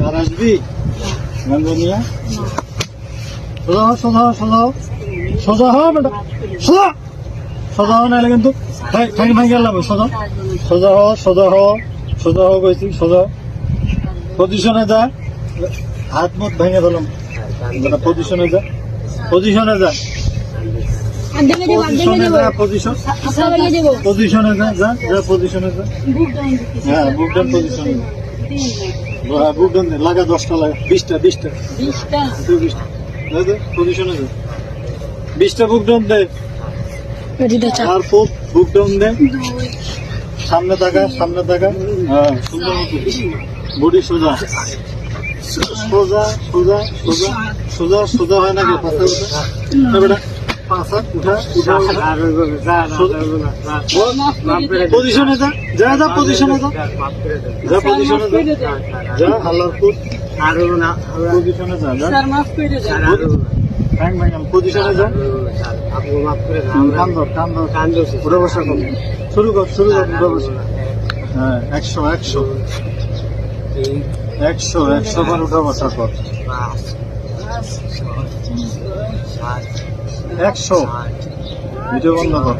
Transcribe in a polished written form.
আর আসবি গাঞ্জা নিয়ে সোজা হ সোজা হ সোজা হ সোজা হ বেটা সোজা সোজা হ নাহলে কিন্তু ঠ্যাং ভাঙে গেলাম সোজা সোজা হ সোজা হ সোজা হ কইছি সোজা পজিশনে যা হাত মুখ ভেঙে দিলাম পজিশনে যা পজিশনে যা পজিশনে যা পজিশন পজিশনে যা যা যা পজিশনে যা হ্যাঁ বুক ডাউন পজিশনে বুক ডাউন লাগা 10টা লাগা 20টা পজিশনে যা 20টা বুক ডাউন দে আর বুক ডাউন দে সামনে তাকা হ্যাঁ সুন্দর মতো বডি সোজা সোজা সোজা সোজা সোজা সোজা হয় না পাতা উঠা বেটা পাঁচা উঠা উঠা পজিশনে যা যা যা পজিশনে যা যা পজিশনে যা যা হাল্লারপুর পজিশনে যা যা পজিশনে যা কান্দ উঠে বসা কর শুরু কর উঠে বসা হ্যাঁ 100 বার উঠা বসা কর 100 ভিডিও বন্ধ কর